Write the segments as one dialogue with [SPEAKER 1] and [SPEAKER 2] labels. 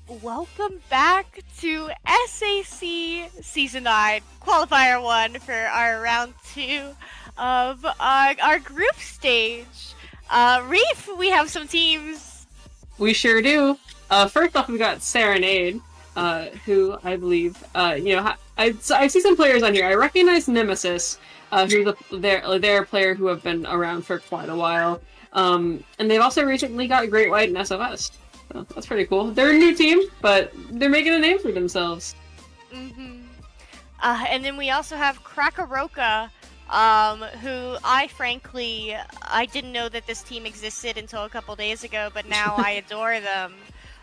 [SPEAKER 1] Welcome back to SAC Season 9, Qualifier 1 for our round 2 of our group stage. Reef, we have some teams.
[SPEAKER 2] We sure do. First off, we got Serenade, who I believe, I see some players on here. I recognize Nemesis, who's their player who have been around for quite a while. And they've also recently got Great White and SOS. So that's pretty cool. They're a new team, but they're making a name for themselves.
[SPEAKER 1] And then we also have Krackoroka, who I didn't know that this team existed until a couple days ago, but now I adore them.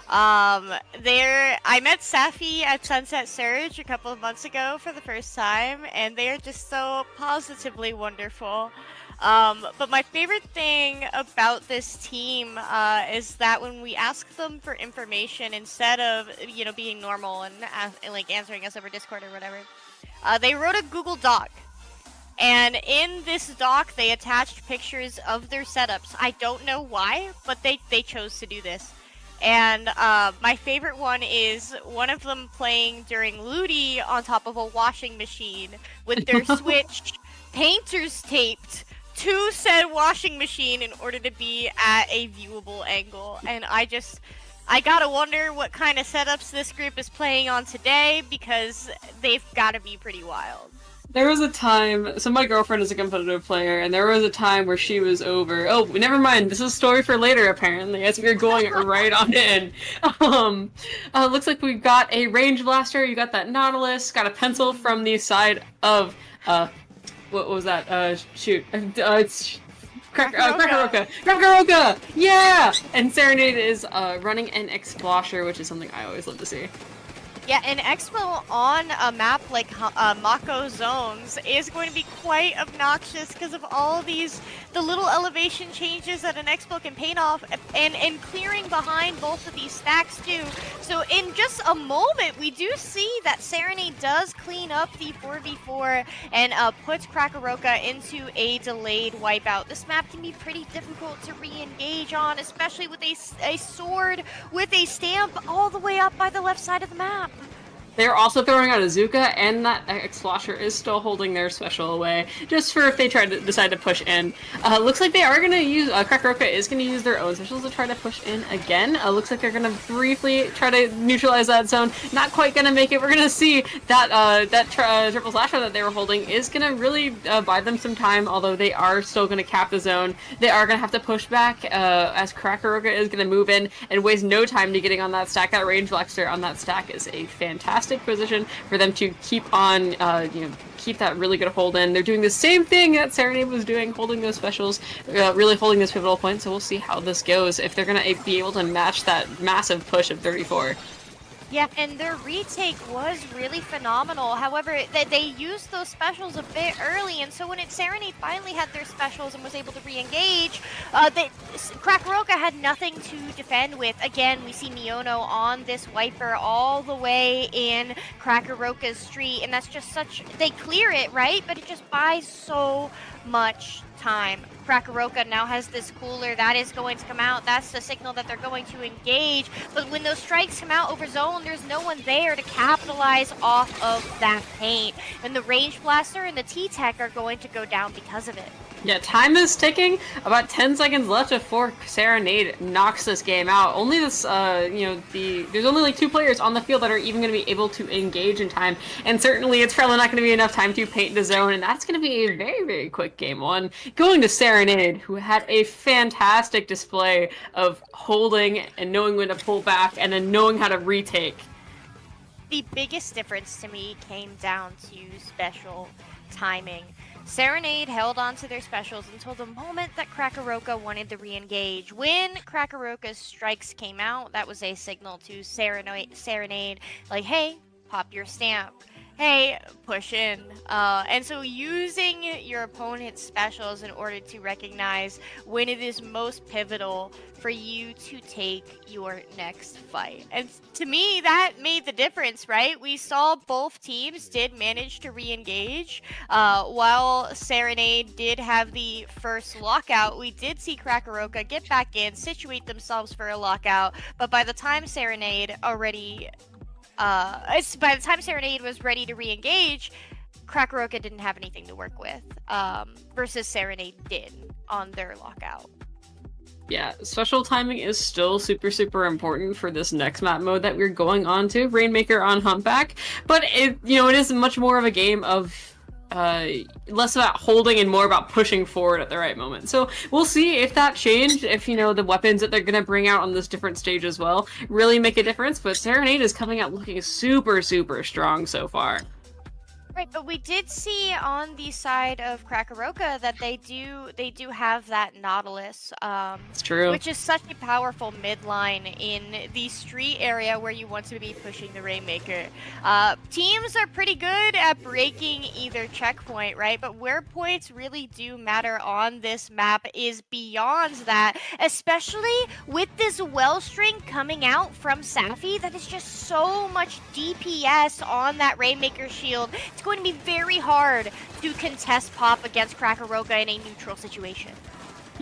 [SPEAKER 1] I met Safi at Sunset Surge a couple of months ago for the first time, and they are just so positively wonderful. But my favorite thing about this team is that when we ask them for information, instead of being normal and like answering us over Discord or whatever, they wrote a Google Doc. And in this doc, they attached pictures of their setups. I don't know why, but they chose to do this. And my favorite one is one of them playing during Ludi on top of a washing machine with their Switch painters taped to said washing machine in order to be at a viewable angle. And I gotta wonder what kind of setups this group is playing on today, because they've gotta be pretty wild.
[SPEAKER 2] There was a time, so my girlfriend is a competitive player, and there was a time where she was over. Oh, never mind. This is a story for later, apparently, as we're going right on in. Looks like we've got a range blaster. You got that Nautilus. Got a pencil from the side of what was that? Shoot. It's Krackoroka. Krackoroka! Yeah! And Serenade is running an Explosher, which is something I always love to see.
[SPEAKER 1] Yeah, an Expo on a map like Mako Zones is going to be quite obnoxious because of all the little elevation changes that an Expo can paint off, and clearing behind both of these stacks too. So in just a moment, we do see that Serenade does clean up the 4v4 and puts Krackoroka into a delayed wipeout. This map can be pretty difficult to re-engage on, especially with a sword with a stamp all the way up by the left side of the map.
[SPEAKER 2] They're also throwing out a Zuka, and that Explosher is still holding their special away, just for if they decide to push in. Looks like they are going to use, Krackoroka is going to use their own specials to try to push in again. Looks like they're going to briefly try to neutralize that zone. Not quite going to make it. We're going to see that triple slasher that they were holding is going to really buy them some time, although they are still going to cap the zone. They are going to have to push back, as Krackoroka is going to move in and waste no time to getting on that stack. That range blaster on that stack is a fantastic position for them to keep on, keep that really good hold in. They're doing the same thing that Serenade was doing, holding those specials, really holding this pivotal point, so we'll see how this goes, if they're going to be able to match that massive push of 34.
[SPEAKER 1] Yeah, and their retake was really phenomenal. However, they used those specials a bit early, and so when Serenade finally had their specials and was able to re-engage, Krackoroka had nothing to defend with. Again, we see Miono on this wiper all the way in Krackoroka's street, and that's just they clear it, right? But it just buys so much time. Krackoroka now has this cooler that is going to come out. That's the signal that they're going to engage. But when those strikes come out over zone, there's no one there to capitalize off of that paint. And the range blaster and the T-Tech are going to go down because of it.
[SPEAKER 2] Yeah, time is ticking. About 10 seconds left before Serenade knocks this game out. Only this, there's only like 2 players on the field that are even going to be able to engage in time. And certainly it's probably not going to be enough time to paint the zone. And that's going to be a very, very quick game 1. Going to Serenade, who had a fantastic display of holding and knowing when to pull back and then knowing how to retake.
[SPEAKER 1] The biggest difference to me came down to special timing. Serenade held on to their specials until the moment that Krackoroka wanted to re-engage. When Krackoroka's strikes came out, that was a signal to Serenade, like, hey, pop your stamp. hey, push in. And so using your opponent's specials in order to recognize when it is most pivotal for you to take your next fight. And to me, that made the difference, right? We saw both teams did manage to re-engage. While Serenade did have the first lockout, we did see Krackoroka get back in, situate themselves for a lockout, but by the time Serenade already by the time Serenade was ready to re-engage, Krackoroka didn't have anything to work with, versus Serenade did on their lockout.
[SPEAKER 2] Yeah, special timing is still super important for this next map mode that we're going on to, Rainmaker on Humpback, but it is much more of a game of less about holding and more about pushing forward at the right moment. So we'll see if that changed, if the weapons that they're gonna bring out on this different stage as well really make a difference. But Serenade is coming out looking super strong so far.
[SPEAKER 1] Right, but we did see on the side of Krackoroka that they do have that Nautilus,
[SPEAKER 2] It's true.
[SPEAKER 1] which is such a powerful midline in the street area where you want to be pushing the Rainmaker. Teams are pretty good at breaking either checkpoint, right? But where points really do matter on this map is beyond that, especially with this well string coming out from Safi that is just so much DPS on that Rainmaker shield. It's going to be very hard to contest Pop against Krackoroka in a neutral situation.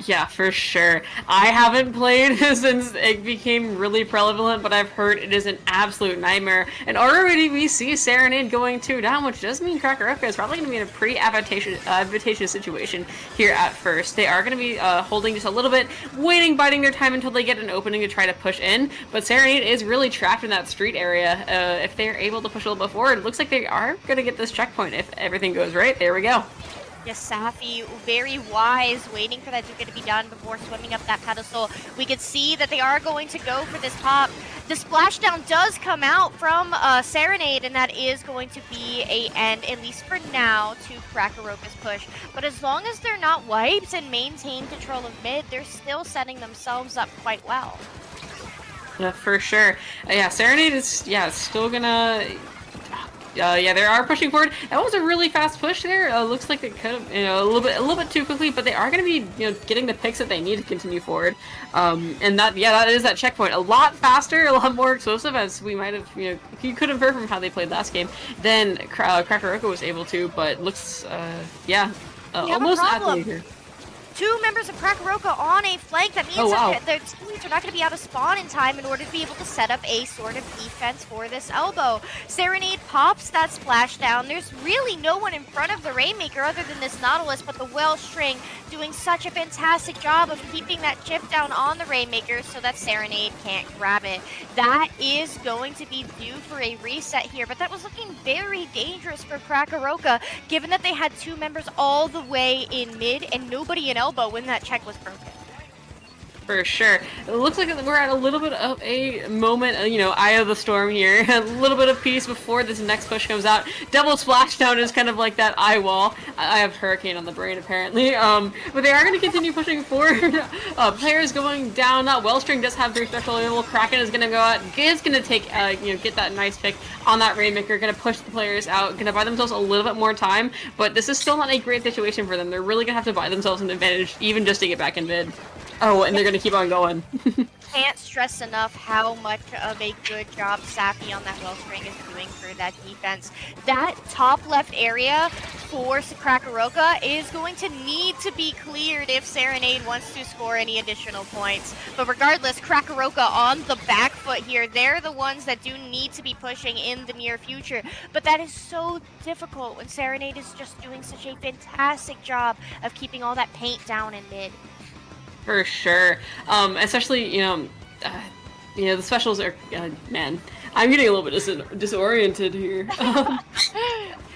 [SPEAKER 2] Yeah, for sure. I haven't played since it became really prevalent, but I've heard it is an absolute nightmare. And already we see Serenade going 2 down, which does mean Krackoroka is probably going to be in a pretty advantageous situation here at first. They are going to be holding just a little bit, biding their time until they get an opening to try to push in. But Serenade is really trapped in that street area. If they're able to push a little bit forward, it looks like they are going to get this checkpoint if everything goes right. There we go.
[SPEAKER 1] Yes, Safi, very wise, waiting for that Zuka to be done before swimming up that pedestal. We could see that they are going to go for this pop. The splashdown does come out from Serenade, and that is going to be a end, at least for now, to Krackoroka's push. But as long as they're not wiped and maintain control of mid, they're still setting themselves up quite well.
[SPEAKER 2] Yeah, for sure. Yeah, Serenade is still gonna. Yeah, they are pushing forward. That was a really fast push there. Looks like they could have, a little bit too quickly, but they are going to be, getting the picks that they need to continue forward. And that is that checkpoint. A lot faster, a lot more explosive, as we might have, you could infer from how they played last game than Krackoroka was able to. But looks, almost at the here.
[SPEAKER 1] 2 members of Krackoroka on a flank. That means that their teammates are not going to be out of spawn in time in order to be able to set up a sort of defense for this elbow. Serenade pops that splashdown. There's really no one in front of the Rainmaker other than this Nautilus, but the well string doing such a fantastic job of keeping that chip down on the Rainmaker so that Serenade can't grab it. That is going to be due for a reset here, but that was looking very dangerous for Krackoroka, given that they had 2 members all the way in mid and nobody in elbow when that check was broken.
[SPEAKER 2] For sure. It looks like we're at a little bit of a moment, eye of the storm here. A little bit of peace before this next push comes out. Double splashdown is kind of like that eye wall. I have Hurricane on the brain, apparently. But they are going to continue pushing forward. Players going down. That Wellstring does have 3 special available. Kraken is going to go out. Is going to take, get that nice pick on that Rainmaker. Going to push the players out. Going to buy themselves a little bit more time. But this is still not a great situation for them. They're really going to have to buy themselves an advantage, even just to get back in mid. Oh, and they're going to keep on going.
[SPEAKER 1] Can't stress enough how much of a good job Safi on that Wellstring is doing for that defense. That top left area for Krackoroka is going to need to be cleared if Serenade wants to score any additional points. But regardless, Krackoroka on the back foot here. They're the ones that do need to be pushing in the near future. But that is so difficult when Serenade is just doing such a fantastic job of keeping all that paint down in mid.
[SPEAKER 2] For sure. Especially, the specials are, man, I'm getting a little bit disoriented here.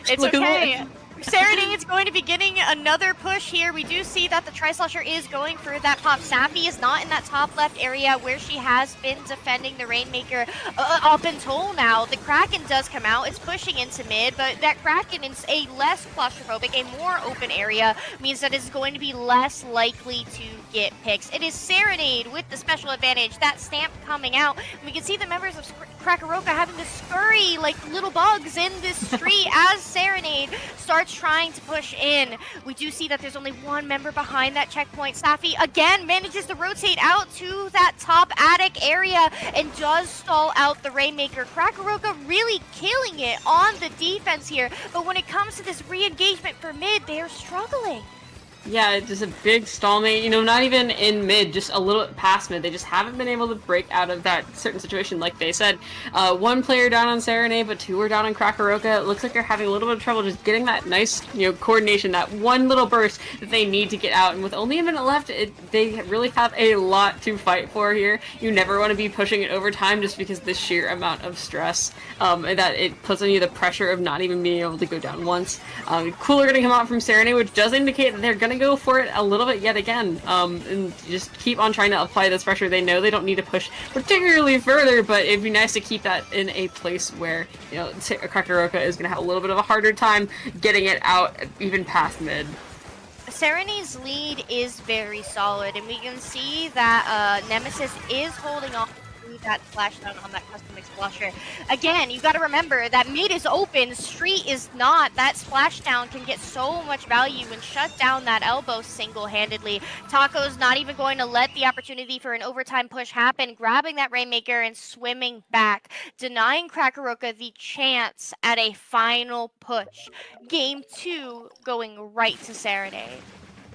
[SPEAKER 1] It's okay. Serenade's going to be getting another push here. We do see that the Tri-Slosher is going for that pop. Sappy is not in that top left area where she has been defending the Rainmaker up until now. The Kraken does come out. It's pushing into mid, but that Kraken is a less claustrophobic, a more open area, means that it's going to be less likely to get picks. It is Serenade with the special advantage. That stamp coming out. We can see the members of Krackoroka having to scurry like little bugs in this street as Serenade starts trying to push in. We do see that there's only one member behind that checkpoint. Safi again manages to rotate out to that top attic area and does stall out the Rainmaker. Krackoroka really killing it on the defense here, but when it comes to this re-engagement for mid, they're struggling.
[SPEAKER 2] Yeah, it's just a big stalemate, you know, not even in mid, just a little past mid. They just haven't been able to break out of that certain situation, like they said. One player down on Serenade, but two are down on Krackoroka. It looks like they're having a little bit of trouble just getting that nice, you know, coordination, that one little burst that they need to get out. And with only a minute left, they really have a lot to fight for here. You never want to be pushing it over time just because the sheer amount of stress that it puts on you, the pressure of not even being able to go down once. Cooler going to come out from Serenade, which does indicate that they're going to go for it a little bit yet again, and just keep on trying to apply this pressure. They know they don't need to push particularly further, but it'd be nice to keep that in a place where, you know, Krackoroka is going to have a little bit of a harder time getting it out even past mid.
[SPEAKER 1] Serenade's lead is very solid, and we can see that Nemesis is holding on to that splashdown on that custom explosion. Again, you got to remember that mid is open, street is not. That splashdown can get so much value and shut down that elbow single-handedly. Taco's not even going to let the opportunity for an overtime push happen, grabbing that Rainmaker and swimming back, denying Krackoroka the chance at a final push. Game 2 going right to Serenade.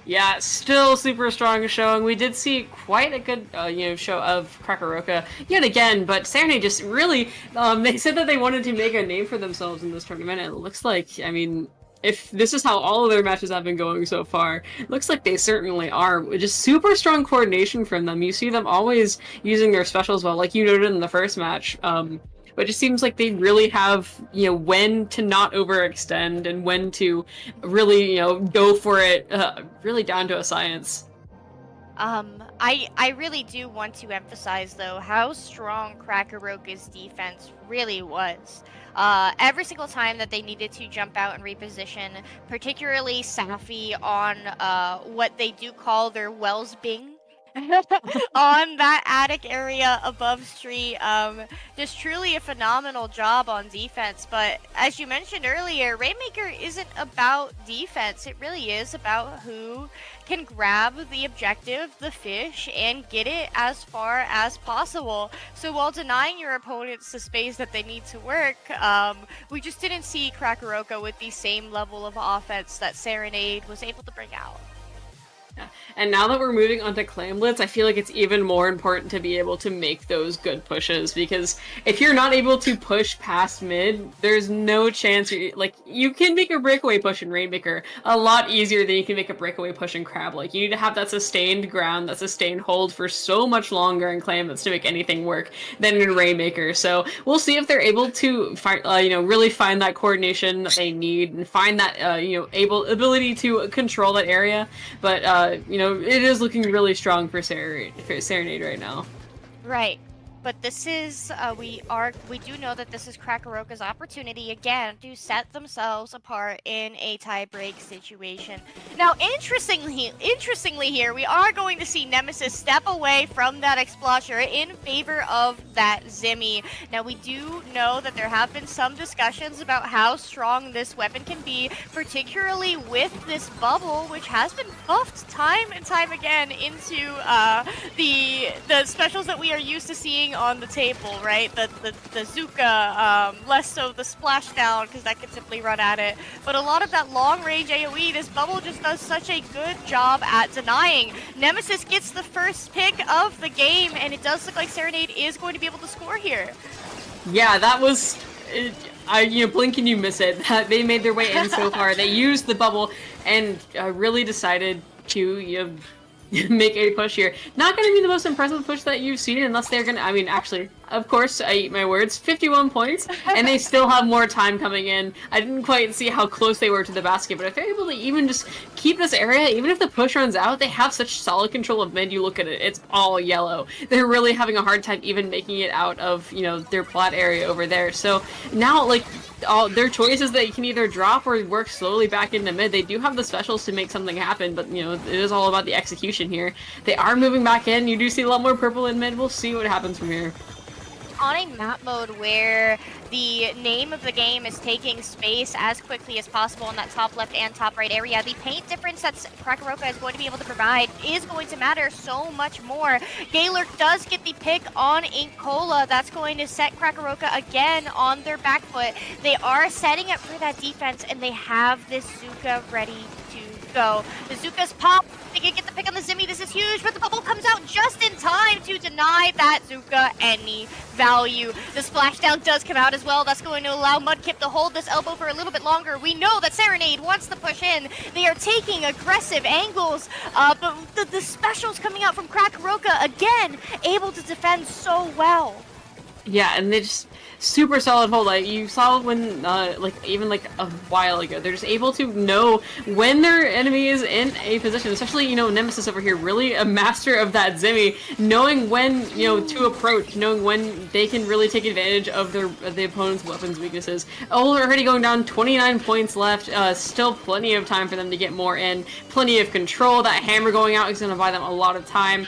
[SPEAKER 2] Yeah, still super strong showing. We did see quite a good, you know, show of Krackoroka yet again, but Serenade just really, they said that they wanted to make a name for themselves in this tournament, and it looks like, I mean, if this is how all of their matches have been going so far, it looks like they certainly are. Just super strong coordination from them. You see them always using their specials well, like you noted in the first match. But it just seems like they really have, you know, when to not overextend and when to really, you know, go for it, really down to a science.
[SPEAKER 1] I really do want to emphasize, though, how strong Krackoroka's defense really was. Every single time that they needed to jump out and reposition, particularly Safi on what they do call their Wells Bing. On that attic area above street, just truly a phenomenal job on defense. But as you mentioned earlier, Rainmaker isn't about defense. It really is about who can grab the objective, the fish, and get it as far as possible. So while denying your opponents the space that they need to work, we just didn't see Krackoroka with the same level of offense that Serenade was able to bring out.
[SPEAKER 2] Yeah. And now that we're moving on to Clam Blitz, I feel like it's even more important to be able to make those good pushes, because if you're not able to push past mid, there's no chance you can make a breakaway push in Rainmaker a lot easier than you can make a breakaway push in Crab. Like, you need to have that sustained ground, that sustained hold for so much longer in Clam Blitz to make anything work than in Rainmaker. So we'll see if they're able to find, really find that coordination that they need and find that ability to control that area. But it is looking really strong for Serenade right now.
[SPEAKER 1] Right. But this is, we do know that this is Krackoroka's opportunity again to set themselves apart in a tie-break situation. Now, interestingly here, we are going to see Nemesis step away from that Explosion in favor of that Zimmy. Now, we do know that there have been some discussions about how strong this weapon can be, particularly with this bubble, which has been buffed time and time again into the specials that we are used to seeing on the table, right? The Zuka, less so the splashdown, because that can simply run at it. But a lot of that long-range AoE, this bubble just does such a good job at denying. Nemesis gets the first pick of the game, and it does look like Serenade is going to be able to score here.
[SPEAKER 2] Yeah, that was... blink and you miss it. They made their way in so far. They used the bubble and really decided to, make a push here. Not going to be the most impressive push that you've seen, unless they're going to... I mean, actually, of course, I eat my words, 51 points, and they still have more time coming in. I didn't quite see how close they were to the basket, but if they're able to even just keep this area, even if the push runs out, they have such solid control of mid. You look at it, it's all yellow. They're really having a hard time even making it out of, you know, their plot area over there. So now, like, all their choices, they can either drop or work slowly back into mid. They do have the specials to make something happen, but you know, it is all about the execution here. They are moving back in. You do see a lot more purple in mid. We'll see what happens from here.
[SPEAKER 1] On a map mode where the name of the game is taking space as quickly as possible in that top left and top right area, the paint difference that Krackoroka is going to be able to provide is going to matter so much more. Gaylord does get the pick on Inkling. That's going to set Krackoroka again on their back foot. They are setting up for that defense, and they have this Zuka ready to go. The Zuka's pop. They can get the pick on the Zimmy. This is huge, but the bubble comes out just in time to deny that Zuka any value. The splashdown does come out as well. That's going to allow Mudkip to hold this elbow for a little bit longer. We know that Serenade wants to push in. They are taking aggressive angles, but the specials coming out from Krackoroka, again, able to defend so well.
[SPEAKER 2] Yeah, and they just super solid hold. Like you saw when, even like a while ago, they're just able to know when their enemy is in a position. Especially, you know, Nemesis over here, really a master of that Zimmy, knowing when, you know, to approach, knowing when they can really take advantage of the opponent's weapons weaknesses. Oh, they're already going down, 29 points left. Still plenty of time for them to get more in. Plenty of control. That hammer going out is going to buy them a lot of time.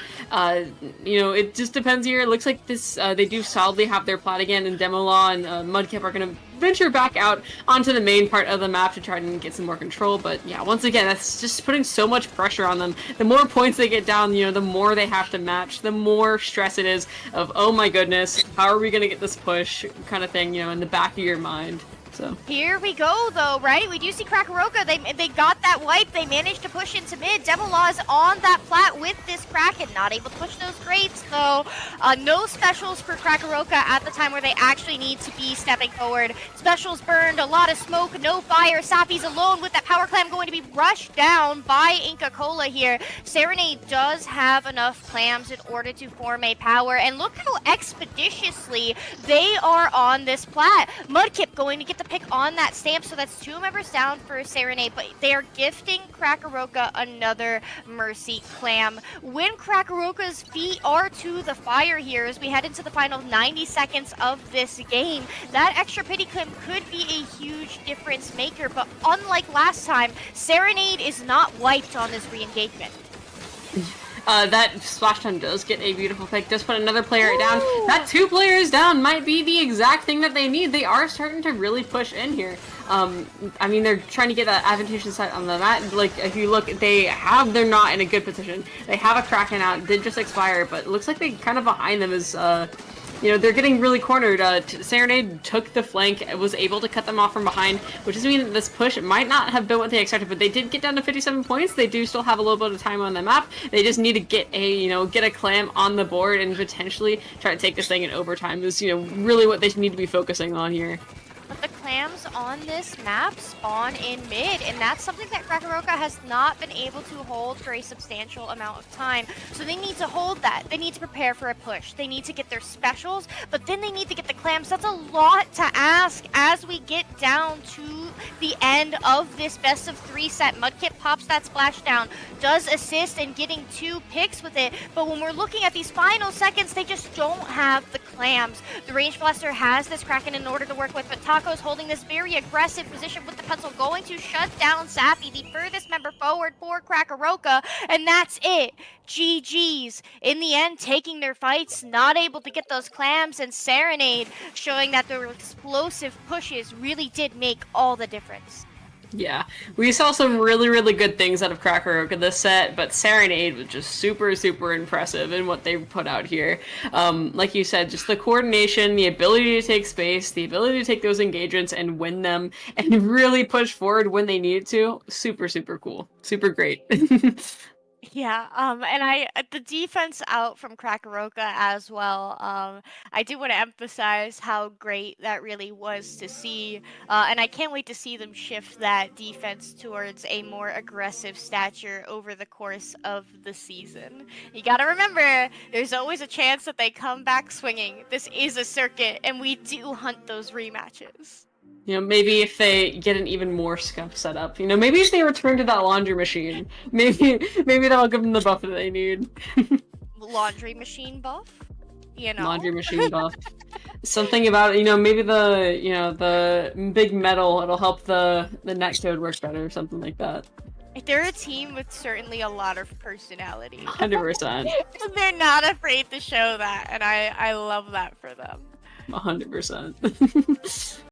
[SPEAKER 2] You know, it just depends here. It looks like this, they do solidly have their plot again, and Demolaw and Mudkip are going to venture back out onto the main part of the map to try and get some more control. But yeah, once again, that's just putting so much pressure on them. The more points they get down, you know, the more they have to match, the more stress it is of, oh my goodness, how are we going to get this push kind of thing, you know, in the back of your mind. So
[SPEAKER 1] here we go, though, right? We do see Krackoroka. They got that wipe. They managed to push into mid. Demolaw is on that plat with this Kraken. Not able to push those grates, though. No specials for Krackoroka at the time where they actually need to be stepping forward. Specials burned, a lot of smoke, no fire. Safi's alone with that power clam going to be rushed down by Inca Kola here. Serenade does have enough clams in order to form a power. And look how expeditiously they are on this plat. Mudkip going to get the pick on that stamp, so that's 2 members down for Serenade, but they are gifting Krackoroka another Mercy Clam. When Krackoroka's feet are to the fire here as we head into the final 90 seconds of this game, that extra pity clam could be a huge difference maker, but unlike last time, Serenade is not wiped on this re-engagement.
[SPEAKER 2] That splashdown does get a beautiful pick, does put another player down. That 2 players down might be the exact thing that they need. They are starting to really push in here. I mean, they're trying to get that advantageous side on the mat. Like, if you look, they're not in a good position. They have a Kraken out, did just expire, but it looks like they kind of behind them is, you know, they're getting really cornered. Serenade took the flank, was able to cut them off from behind, which doesn't mean that this push might not have been what they expected, but they did get down to 57 points. They do still have a little bit of time on the map. They just need to get a clam on the board and potentially try to take this thing in overtime is, you know, really what they need to be focusing on here.
[SPEAKER 1] But the clams on this map spawn in mid, and that's something that Krackoroka has not been able to hold for a substantial amount of time. So they need to hold that. They need to prepare for a push. They need to get their specials, but then they need to get the clams. That's a lot to ask as we get down to the end of this best of 3 set. Mudkip pops that splashdown, does assist in getting 2 picks with it, but when we're looking at these final seconds, they just don't have the clams. The Range Blaster has this Kraken in order to work with, but Taco's holding this very aggressive position with the pencil, going to shut down Safi, the furthest member forward for Krackoroka, and that's it. GG's. In the end, taking their fights, not able to get those clams, and Serenade showing that their explosive pushes really did make all the difference.
[SPEAKER 2] Yeah, we saw some really, really good things out of Krackoroka this set, but Serenade was just super, super impressive in what they put out here. Like you said, just the coordination, the ability to take space, the ability to take those engagements and win them, and really push forward when they needed to. Super, super cool. Super great.
[SPEAKER 1] Yeah, and the defense out from Krackoroka as well. I do want to emphasize how great that really was to see, and I can't wait to see them shift that defense towards a more aggressive stature over the course of the season. You gotta remember, there's always a chance that they come back swinging. This is a circuit, and we do hunt those rematches.
[SPEAKER 2] You know, maybe if they get an even more scuff set up, you know, maybe if they return to that laundry machine, maybe that'll give them the buff that they need.
[SPEAKER 1] Laundry machine buff, you know?
[SPEAKER 2] Laundry machine buff. Something about, you know, maybe the big metal, it'll help the netcode work better or something like that.
[SPEAKER 1] They're a team with certainly a lot of personality.
[SPEAKER 2] 100%.
[SPEAKER 1] They're not afraid to show that, and I love that for them.
[SPEAKER 2] 100%.